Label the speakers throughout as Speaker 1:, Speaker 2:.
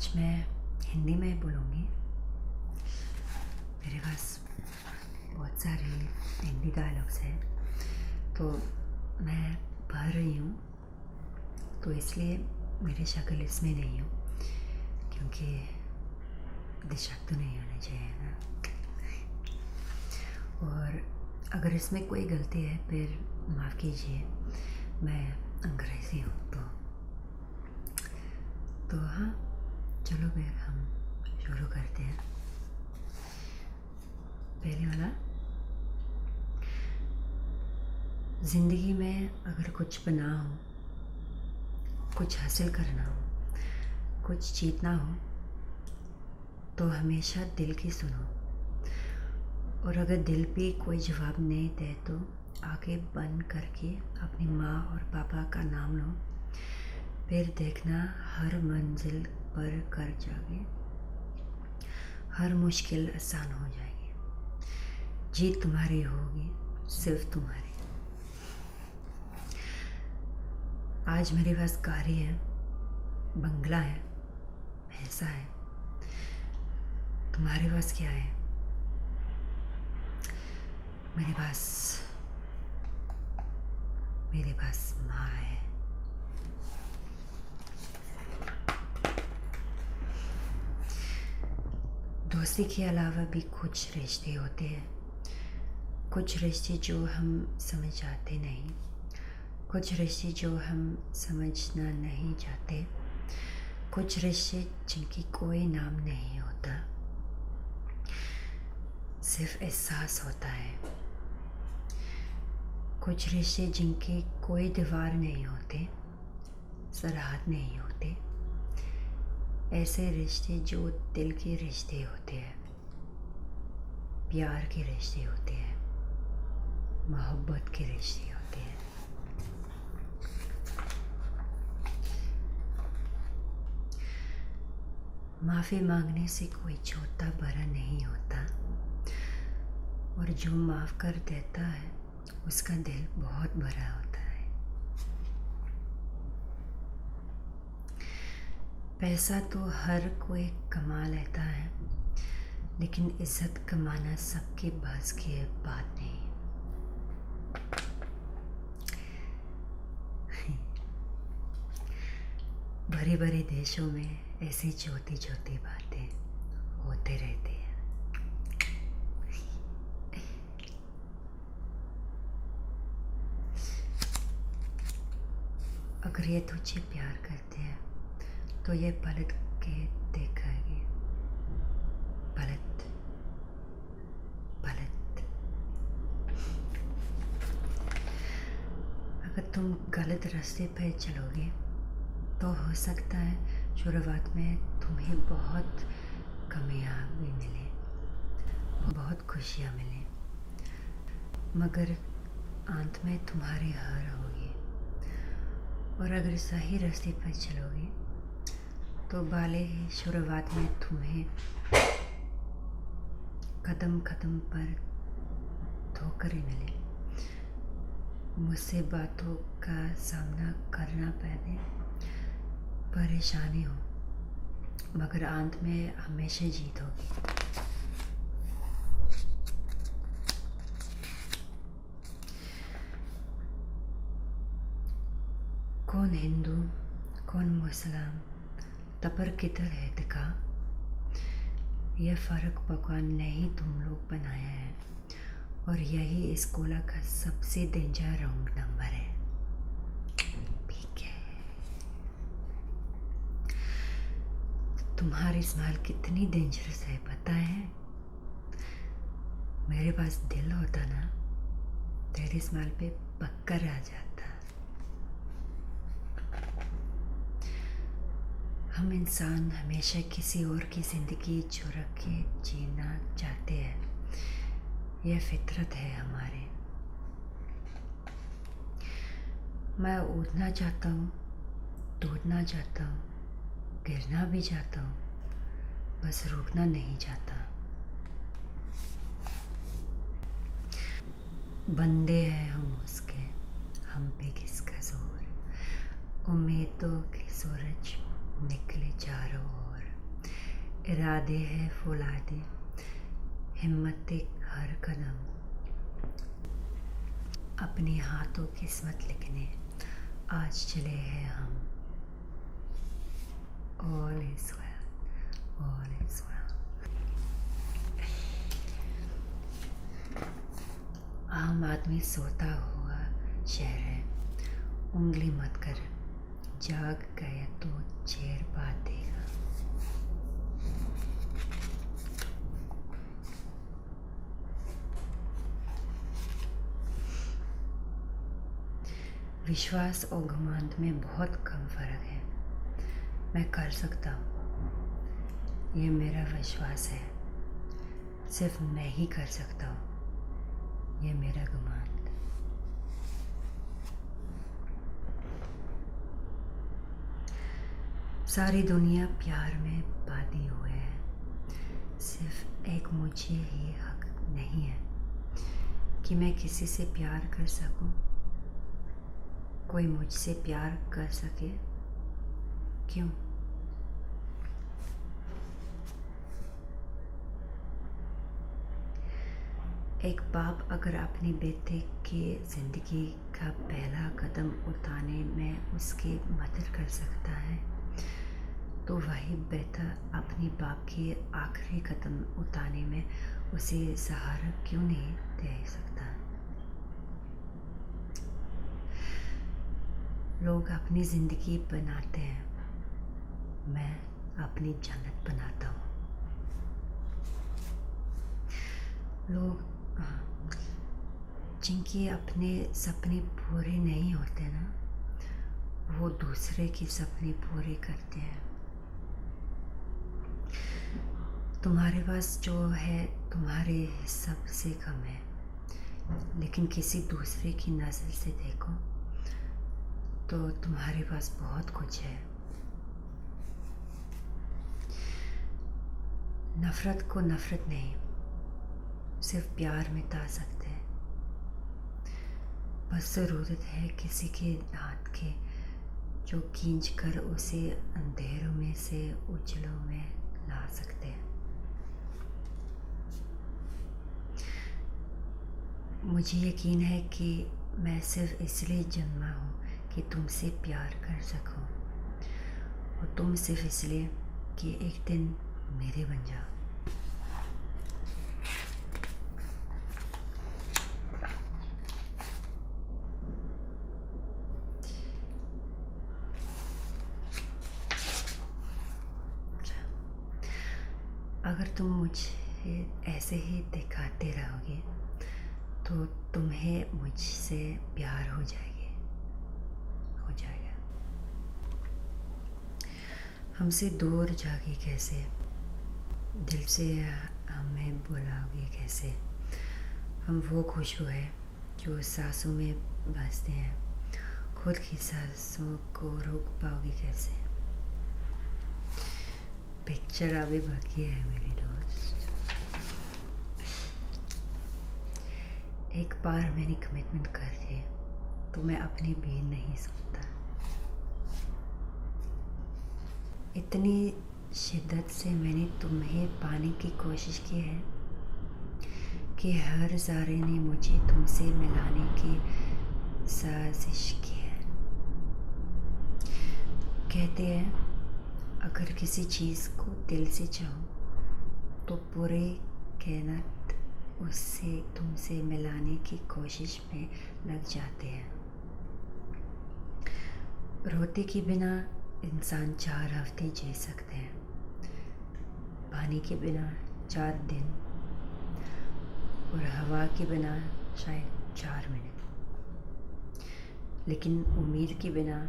Speaker 1: आज मैं हिंदी में बोलूँगी। मेरे पास बहुत सारे हिंदी डायलॉग्स हैं, तो मैं पढ़ रही हूँ, तो इसलिए मेरी शक्ल इसमें नहीं हो, क्योंकि दिशक तो नहीं होना चाहिए ना। और अगर इसमें कोई गलती है फिर माफ़ कीजिए, मैं अंग्रेज़ी हूँ तो हाँ, चलो फिर हम शुरू करते हैं। पहले वाला, ज़िंदगी में अगर कुछ बना हो, कुछ हासिल करना हो, कुछ जीतना हो, तो हमेशा दिल की सुनो। और अगर दिल भी कोई जवाब नहीं दे तो आंखें बंद करके अपनी माँ और पापा का नाम लो, फिर देखना हर मंजिल पर कर जाओगे, हर मुश्किल आसान हो जाएगी। जीत तुम्हारी होगी, सिर्फ तुम्हारी। आज मेरे पास गाड़ी है, बंगला है, पैसा है। तुम्हारे पास क्या है? मेरे पास माँ है। दोस्ती के अलावा भी कुछ रिश्ते होते हैं, कुछ रिश्ते जो हम समझ आते नहीं, कुछ रिश्ते जो हम समझना नहीं चाहते, कुछ रिश्ते जिनकी कोई नाम नहीं होता, सिर्फ एहसास होता है। कुछ रिश्ते जिनके कोई दीवार नहीं होते, सरहद नहीं होते, ऐसे रिश्ते जो दिल के रिश्ते होते हैं, प्यार के रिश्ते होते हैं, मोहब्बत के रिश्ते होते हैं। माफ़ी मांगने से कोई छोटा बड़ा नहीं होता, और जो माफ़ कर देता है उसका दिल बहुत बड़ा होता है। पैसा तो हर कोई कमा लेता है, लेकिन इज्जत कमाना सबके बस की बात नहीं। बड़े बड़े देशों में ऐसी छोटी छोटी बातें होते रहती हैं। अगर ये तुझे प्यार करते हैं तो ये पलट के देखेंगे, पलट पलट। अगर तुम गलत रास्ते पर चलोगे तो हो सकता है शुरुआत में तुम्हें बहुत कामयाबी मिले, बहुत खुशियाँ मिले, मगर अंत में तुम्हारी हार होगी। और अगर सही रास्ते पर चलोगे तो भले ही शुरुआत में तुम्हें कदम कदम पर ठोकरें मिले, मुसीबतों का सामना करना पड़े, परेशानी हो, मगर अंत में हमेशा जीत होगी। कौन हिंदू, कौन मुसलमान, तपर किधर है दिखा, यह फ़र्क भगवान ने ही तुम लोग बनाया है, और यही इस गोला का सबसे डेंजर रॉन्ग नंबर है। ठीक है, तुम्हारी स्माइल कितनी डेंजरस है पता है? मेरे पास दिल होता ना, तेरी स्माइल पे पक्कर आ जाता। हम इंसान हमेशा किसी और की ज़िंदगी चुरा के जीना चाहते हैं, यह फितरत है हमारे। मैं उड़ना चाहता हूँ, टूटना चाहता हूँ, गिरना भी चाहता हूँ, बस रुकना नहीं चाहता। बंदे हैं हम उसके, हम पे किसका जोर, उम्मीदों के सूरज निकले चारों ओर। इरादे है फौलादे, हिम्मत एक हर कदम, अपने हाथों किस्मत लिखने आज चले हैं हम। All is well, all is well। आम आदमी सोता हुआ शहर है, उंगली मत कर, जाग गए तो चेर बात देगा। विश्वास और घमंड में बहुत कम फर्क है। मैं कर सकता हूँ, ये मेरा विश्वास है। सिर्फ मैं ही कर सकता हूँ, ये मेरा घमंड। सारी दुनिया प्यार में बांधी हुए है, सिर्फ एक मुझे ही हक नहीं है कि मैं किसी से प्यार कर सकूं, कोई मुझसे प्यार कर सके। क्यों? एक बाप अगर अपने बेटे की ज़िंदगी का पहला कदम उठाने में उसकी मदद कर सकता है, तो वही बेटा अपने बाप के आखिरी कदम उठाने में उसे सहारा क्यों नहीं दे सकता? लोग अपनी ज़िंदगी बनाते हैं, मैं अपनी जन्नत बनाता हूँ। लोग जिनके अपने सपने पूरे नहीं होते ना, वो दूसरे के सपने पूरे करते हैं। तुम्हारे पास जो है तुम्हारे हिसाब से कम है, लेकिन किसी दूसरे की नज़र से देखो तो तुम्हारे पास बहुत कुछ है। नफ़रत को नफ़रत नहीं, सिर्फ प्यार मिटा सकते हैं। बस ज़रूरत है किसी के हाथ के, जो खींच कर उसे अंधेरों में से उजलों में ला सकते हैं। मुझे यकीन है कि मैं सिर्फ इसलिए जन्मा हूँ कि तुमसे प्यार कर सकूं, और तुम सिर्फ इसलिए कि एक दिन मेरे बन जाओ। अगर तुम मुझे ऐसे ही दिखाते रहोगे तो तुम्हें मुझसे प्यार हो जाएगा। हमसे दूर जागे कैसे, दिल से हमें बुलाओगे कैसे? हम वो खुशबू है जो सांसों में बसते हैं, खुद की सांसों को रोक पाओगे कैसे? पिक्चर अभी बाकी है मेरी दोस्त। एक बार मैंने कमिटमेंट कर दी तो मैं अपनी भी नहीं सुनता। इतनी शिद्दत से मैंने तुम्हें पाने की कोशिश की है कि हर ज़ारे ने मुझे तुमसे मिलाने की साजिश की है। कहते हैं अगर किसी चीज़ को दिल से चाहो तो पूरे कायनात उससे तुमसे मिलाने की कोशिश में लग जाते हैं। रोटी के बिना इंसान 4 हफ्ते जी सकते हैं, पानी के बिना 4 दिन, और हवा के बिना शायद 4 मिनट, लेकिन उम्मीद के बिना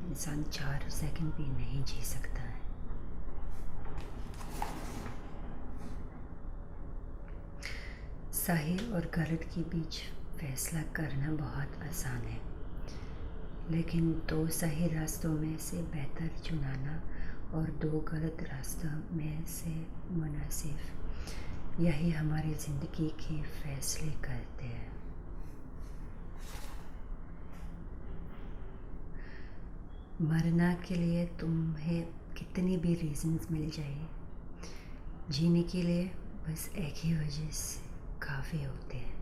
Speaker 1: इंसान 4 सेकंड भी नहीं जी सकता है। सही और गलत के बीच फैसला करना बहुत आसान है, लेकिन 2 सही रास्तों में से बेहतर चुनाना और 2 गलत रास्तों में से मुनासिब, यही हमारी ज़िंदगी के फैसले करते हैं। मरना के लिए तुम्हें कितनी भी रीज़न्स मिल जाए, जीने के लिए बस एक ही वजह से काफ़ी होते हैं।